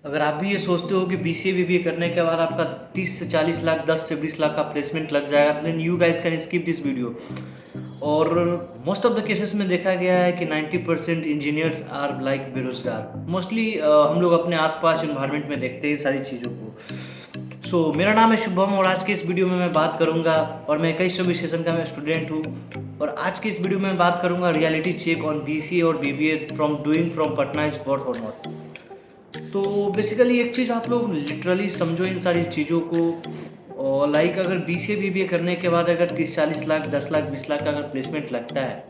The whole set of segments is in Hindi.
अगर आप भी ये सोचते हो कि बीसीए बीबीए करने के बाद आपका 30 से 40 लाख 10 से 20 लाख का प्लेसमेंट लग जाएगा, then you guys can skip this video. और मोस्ट ऑफ द केसेस में देखा गया है कि 90% इंजीनियर्स आर लाइक बेरोजगार। मोस्टली हम लोग अपने आसपास इन्वायरमेंट में देखते हैं सारी चीज़ों को। मेरा नाम है शुभम और आज के इस वीडियो में मैं बात करूंगा, और मैं 21वीं सेशन का मैं स्टूडेंट हूँ, और आज की इस वीडियो में मैं बात करूंगा रियलिटी चेक ऑन बीसीए और BBA from doing from Patna is worth और नॉट। तो बेसिकली एक चीज़ आप लोग लिटरली समझो इन सारी चीज़ों को, और लाइक अगर बीसीए बीबीए करने के बाद अगर 30-40 लाख 10 लाख 20 लाख का अगर प्लेसमेंट लगता है,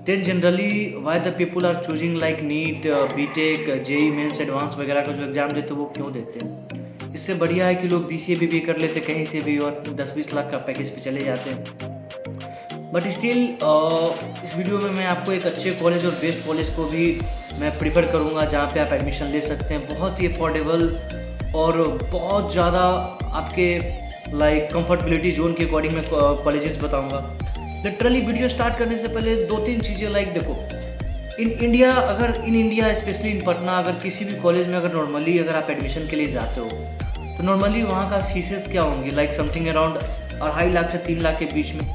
then generally why the people are choosing like NEET, BTech, JEE mains, advance वगैरह का जो एग्ज़ाम देते हैं वो क्यों देते हैं? इससे बढ़िया है कि लोग बीसीए बीबीए कर लेते कहीं से भी और 10-20 लाख का पैकेज पे चले जाते हैं। बट स्टिल इस वीडियो में मैं आपको एक अच्छे कॉलेज और बेस्ट कॉलेज को भी मैं प्रीफर करूँगा जहाँ पे आप एडमिशन ले सकते हैं, बहुत ही अफोर्डेबल और बहुत ज़्यादा आपके लाइक कंफर्टेबिलिटी जोन के अकॉर्डिंग मैं कॉलेजेस बताऊँगा। लिटरली वीडियो स्टार्ट करने से पहले 2-3 चीज़ें लाइक देखो, in India specially in Patna, अगर किसी भी कॉलेज में अगर नॉर्मली अगर आप एडमिशन के लिए जाते हो तो नॉर्मली वहाँ का फीसेस क्या होंगी, लाइक समथिंग अराउंड 2.5 लाख से 3 लाख के बीच में।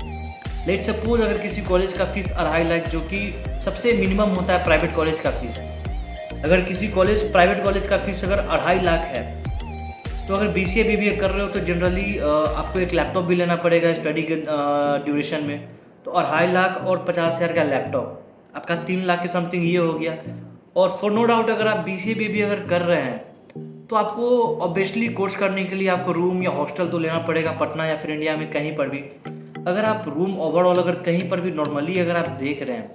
लेट सपोज अगर किसी कॉलेज का फीस 2.5 लाख, जो कि सबसे मिनिमम होता है प्राइवेट कॉलेज का फीस, अगर किसी प्राइवेट कॉलेज का फीस अगर 2.5 लाख है, तो अगर बीसीए बीबीए कर रहे हो तो जनरली आपको एक लैपटॉप भी लेना पड़ेगा स्टडी के ड्यूरेशन में। तो 2.5 लाख और 50,000 का लैपटॉप, आपका 3 लाख के समथिंग ये हो गया। और फॉर नो डाउट अगर आप बीसीए बीबीए अगर कर रहे हैं तो आपको ऑब्वियसली कोर्स करने के लिए आपको रूम या हॉस्टल तो लेना पड़ेगा पटना या फिर इंडिया में कहीं पर भी। अगर आप रूम ओवरऑल अगर कहीं पर भी नॉर्मली अगर आप देख रहे हैं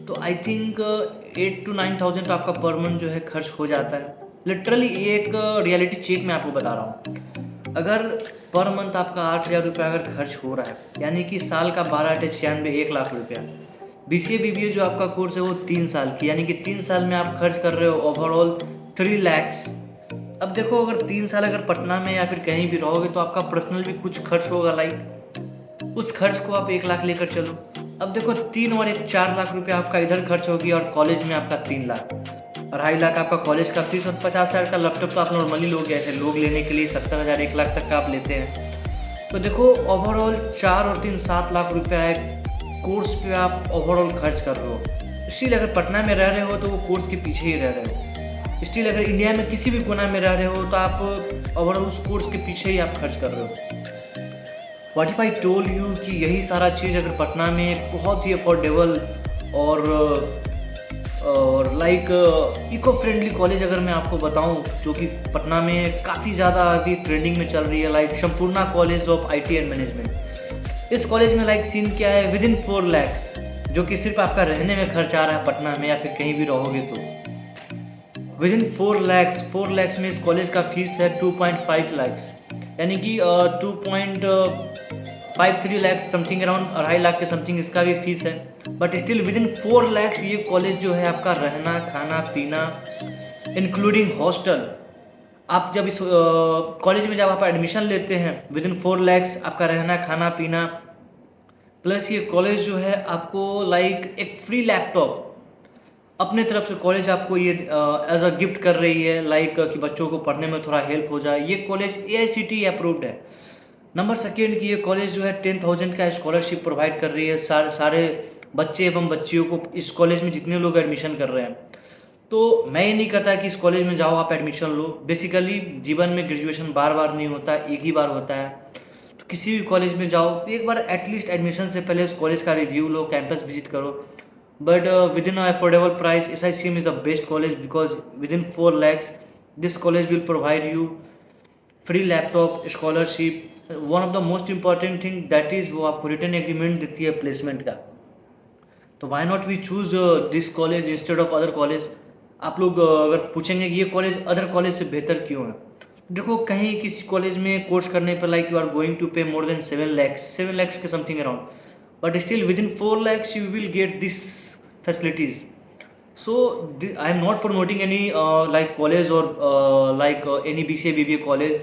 तो आई थिंक 8 to 9 thousand तो आपका पर मंथ जो है खर्च हो जाता है। लिटरली ये एक रियलिटी चेक मैं आपको बता रहा हूँ। अगर पर मंथ आपका 8,000 रुपया अगर खर्च हो रहा है, यानी कि साल का 12×8 = 1 लाख रुपया। बीसीए बीबीए जो आपका कोर्स है वो 3 साल की, यानी कि 3 साल में आप खर्च कर रहे हो ओवरऑल 3 लैक्स। अब देखो अगर 3 साल अगर पटना में या फिर कहीं भी रहोगे तो आपका पर्सनल भी कुछ खर्च होगा, लाइक उस खर्च को आप 1 लाख लेकर चलो। अब देखो 3 और 1 4 लाख रुपया आपका इधर खर्च होगी, और कॉलेज में आपका 3 लाख, 2.5 लाख आपका कॉलेज का फीस, और 50,000 का लैपटॉप तो आप नॉर्मली लोग ऐसे लोग लेने के लिए 70,000 1 लाख तक का आप लेते हैं। तो देखो ओवरऑल 4 और 3 7 लाख रुपया है कोर्स पे आप ओवरऑल खर्च कर रहे हो। स्टिल अगर पटना में रह रहे हो तो वो कोर्स के पीछे ही रह रहे हो। स्टिल अगर इंडिया में किसी भी कोना में रह रहे हो तो आप ओवरऑल उस कोर्स के पीछे ही आप खर्च कर रहे हो। What if I told you कि यही सारा चीज़ अगर पटना में एक बहुत ही अफोर्डेबल और लाइक इको फ्रेंडली कॉलेज अगर मैं आपको बताऊं, जो कि पटना में काफ़ी ज़्यादा अभी ट्रेंडिंग में चल रही है, like Sampurna college of IT and management. इस कॉलेज में लाइक सीन क्या है, विदिन 4 लैक्स, जो कि सिर्फ आपका रहने में खर्च आ रहा है पटना में या फिर कहीं भी रहोगे तो विदिन 4 लैक्स में इस कॉलेज का फीस है 2.5 लैक्स, यानी कि 2.53 लैक्स समथिंग अराउंड 2.5 लाख के समथिंग इसका भी फीस है। बट स्टिल विदिन 4 लैक्स ये कॉलेज जो है आपका रहना खाना पीना इंक्लूडिंग हॉस्टल, आप जब इस कॉलेज में जब आप एडमिशन लेते हैं विदिन 4 लैक्स आपका रहना खाना पीना, प्लस ये कॉलेज जो है आपको लाइक एक फ्री लैपटॉप अपने तरफ से कॉलेज आपको ये एज अ गिफ्ट कर रही है, लाइक कि बच्चों को पढ़ने में थोड़ा हेल्प हो जाए। ये कॉलेज AICTE अप्रूव्ड है। नंबर सेकेंड कि ये कॉलेज जो है 10,000 का स्कॉलरशिप प्रोवाइड कर रही है सारे बच्चे एवं बच्चियों को इस कॉलेज में जितने लोग एडमिशन कर रहे हैं। तो मैं ये नहीं कहता कि इस कॉलेज में जाओ आप एडमिशन लो। बेसिकली जीवन में ग्रेजुएशन बार बार नहीं होता, एक ही बार होता है। तो किसी भी कॉलेज में जाओ तो एक बार एटलीस्ट एडमिशन से पहले उस कॉलेज का रिव्यू लो, कैंपस विजिट करो। But within an affordable price, SICM is the best college because within 4 lakhs, this college will provide you free laptop, scholarship. One of the most important thing that is वो आपको written agreement देती है placement का। तो why not we choose this college instead of other college? आप लोग अगर पूछेंगे कि ये कॉलेज अदर कॉलेज से बेहतर क्यों है, देखो कहीं किसी कॉलेज में कोर्स करने पर like you are going to pay more than 7 lakhs के something around, but still within 4 lakhs you will get this facilities. So I am not promoting any like college or any BCA BBA college.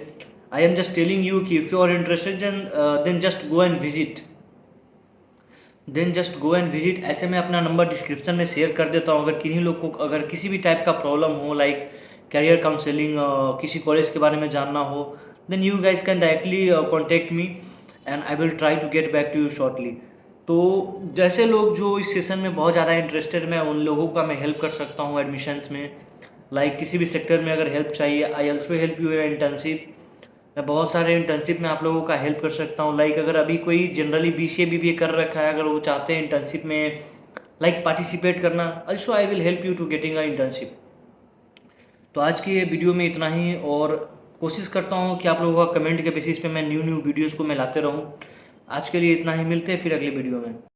I am just telling you कि if you are interested then just go and visit. ऐसे मैं अपना नंबर डिस्क्रिप्शन में शेयर कर देता हूँ। अगर किन्हीं लोग को अगर किसी भी टाइप का प्रॉब्लम हो, लाइक कैरियर काउंसलिंग, किसी कॉलेज के बारे में जानना हो, then you guys can directly contact me and I will try to get back to you shortly. तो जैसे लोग जो इस सेशन में बहुत ज़्यादा इंटरेस्टेड, मैं उन लोगों का मैं हेल्प कर सकता हूँ एडमिशन्स में। लाइक किसी भी सेक्टर में अगर हेल्प चाहिए, I also help you internship. मैं बहुत सारे इंटर्नशिप में आप लोगों का हेल्प कर सकता हूँ। लाइक अगर अभी कोई जनरली BCA BBA कर रखा है, अगर वो चाहते हैं इंटर्नशिप में लाइक पार्टिसिपेट करना, also I will help you to getting a internship. तो आज की ये वीडियो में इतना ही, और कोशिश करता हूँ कि आप लोगों का कमेंट के बेसिस पे मैं न्यू वीडियोज़ को मैं लाते रहूँ। आज के लिए इतना ही, मिलते हैं फिर अगले वीडियो में।